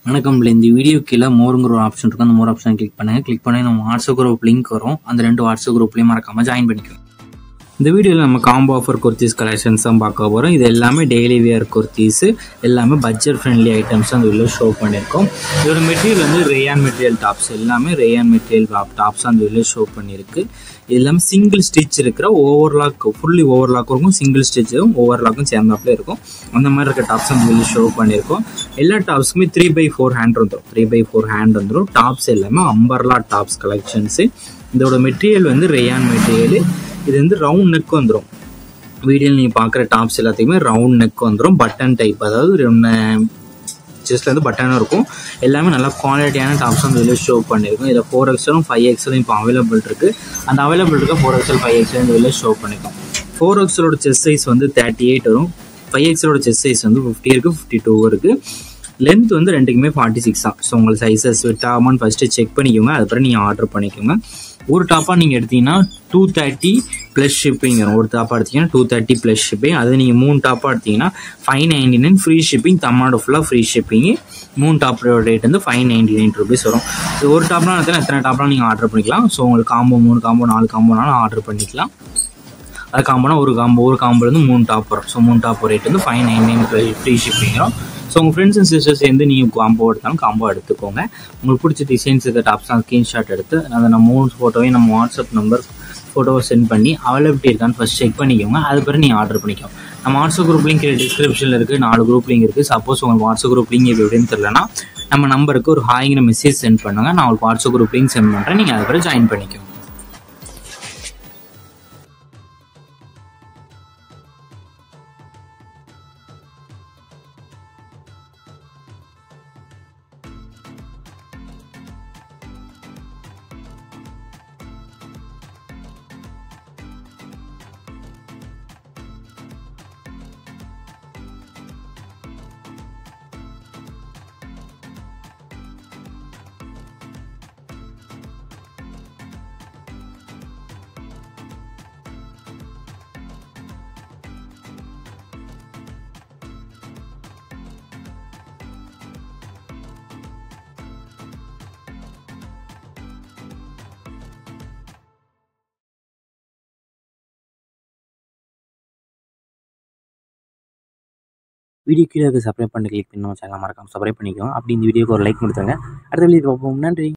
வணக்கம். இந்த வீடியோ கீழே மோருங்கிற ஒரு ஆப்ஷன் இருக்கும். அந்த மோர் ஆப்ஷன் கிளிக் பண்ணுங்க. கிளிக் பண்ணி நம்ம வாட்ஸ்அப் குரூப் லிங்க் வரும். அந்த 2 வாட்ஸ்அப் குரூப்லையும் மறக்காம ஜாயின் பண்ணிக்கோங்க. இந்த வீடியோவில் நம்ம காம்போ ஆஃபர் குர்த்திஸ் கலெக்ஷன்ஸ் தான் பார்க்க போகிறோம். இது எல்லாமே டெய்லி வியர் குர்த்திஸ், எல்லாமே பட்ஜெட் ஃப்ரெண்ட்லி ஐட்டம்ஸ் அந்த வீடியோ ஷோ பண்ணியிருக்கோம். இதோட மெட்டீரியல் வந்து ரேயான் மெட்டீரியல் டாப்ஸ், எல்லாமே ரேயான் மெட்டீரியல் டாப்ஸ் அந்த வீடியோ ஷோ பண்ணியிருக்கு. இது எல்லாமே சிங்கிள் ஸ்டிச் இருக்கிற ஓவர்லாக், ஃபுல்லி ஓவர்லாக் இருக்கும், சிங்கிள் ஸ்டிச்சும் ஓவர்லாக்கும் சேர்ந்தாப்புல இருக்கும். அந்த மாதிரி இருக்க டாப்ஸ் அந்த வீடியோ ஷோ பண்ணியிருக்கோம். எல்லா டாப்ஸுமே 3/4 ஹேண்ட் வந்துடும். 3/4 ஹேண்ட் வந்துடும். டாப்ஸ் எல்லாமே அம்பர்லா டாப்ஸ் கலெக்ஷன்ஸு. இதோட மெட்டீரியல் வந்து ரேயான் மெட்டீரியல். இது வந்து ரவுண்ட் நெக் வந்துடும். வீடியோவில் நீங்கள் பார்க்குற டாப்ஸ் எல்லாத்தையுமே ரவுண்ட் நெக் வந்துடும். பட்டன் டைப், அதாவது செஸ்ட்ல வந்து பட்டனும் இருக்கும். எல்லாமே நல்லா குவாலிட்டியான டாப்ஸ் வந்து வெளியே ஷோ பண்ணியிருக்கும். இதில் 4XL 5XL இப்போ அவைலபிள் இருக்குது. அந்த அவைலபிள் இருக்க 4XL 5XL இந்த வெளியே ஷோ பண்ணியிருக்கோம். 4XLோட செஸ்ட் சைஸ் வந்து 38 வரும். 5XLோட செஸ்ட் சைஸ் வந்து 50 இருக்குது, 52 இருக்குது. லென்த் வந்து ரெண்டுக்குமே 46 தான். ஸோ உங்களுக்கு சைஸஸ் ஃபிட் ஆகாமான்னு ஃபஸ்ட்டு செக் பண்ணிக்கோங்க. அதுக்கப்புறம் நீங்கள் ஆர்டர் பண்ணிக்கோங்க. ஒரு டாப்பாக நீங்கள் எடுத்தீங்கன்னா 230 ப்ளஸ் ஷிப்பிங் வரும். ஒரு டாப்பாக எடுத்தீங்கன்னா 230 ப்ளஸ் ஷிப்பிங். அது நீங்கள் 3 டாப்பாக எடுத்தீங்கன்னா 599 ஃப்ரீ ஷிப்பிங். தமிழ்நாடு ஃபுல்லாக ஃப்ரீ ஷிப்பிங்கு. 3 டாப்போட ரேட் வந்து 599 ருபீஸ் வரும். ஸோ ஒரு டாப்லாம் எடுத்தால் எத்தனை டாப்லாம் நீங்கள் ஆர்டர் பண்ணிக்கலாம். ஸோ உங்களுக்கு காம்போ 3 காம்போ 4 காம்போனாலும் ஆர்டர் பண்ணிக்கலாம். அது காம்போனா ஒரு காம்போலேருந்து 3 டாப் வரும். ஸோ 3 டாப் ரேட் வந்து 599 ஃப்ரீ ஷிப்பிங் வரும். ஸோ உங்கள் ஃப்ரெண்ட்ஸ் அண்ட் சிஸ்டர்ஸ் சேர்ந்து நீங்கள் காம்போ எடுத்தாலும் காம்போ எடுத்துக்கோங்க. உங்களுக்கு பிடிச்ச டிசைன்ஸ் இருக்க டாப்ஸ்லாம் ஸ்க்ரீன்ஷாட் எடுத்து அதை நம்ம 3 ஃபோட்டோவையும் நம்ம வாட்ஸ்அப் நம்பர் ஃபோட்டோவை சென்ட் பண்ணி அவைலபிலிட்டி இருக்கான்னு ஃபஸ்ட் செக் பண்ணிக்கோங்க. அதுக்கப்புறம் நீங்கள் ஆர்டர் பண்ணிக்கோங்க. நம்ம வாட்ஸ்அப் குரூப் லிங்க் டிஸ்கிரிப்ஷனில் இருக்குது. 4 குரூப் லிங்க் இருக்குது. சப்போஸ் உங்களுக்கு வாட்ஸ்அப் குரூப் லிங்க் எப்படின்னு தெரியலனா நம்ம நம்பருக்கு ஒரு ஹாய்ங்கிற மெசேஜ் சென்ட் பண்ணுங்கள். நான் உங்களுக்கு வாட்ஸ்அப் குரூப் லிங்க் சென்ட் பண்ணுறேன். நீங்கள் அதுக்கப்புறம் ஜாயின் பண்ணிக்கோங்க. வீடியோ கீழே சப்ஸ்கிரைப் பண்ணி கிளிக் பண்ணி நம்ம சேனல் மறக்காம சப்ஸ்கிரைப் பண்ணிக்கோங்க. அப்படி இந்த வீடியோக்கு ஒரு லைக் கொடுத்துருங்க. அடுத்த வீடியோ பார்ப்போம். நன்றி.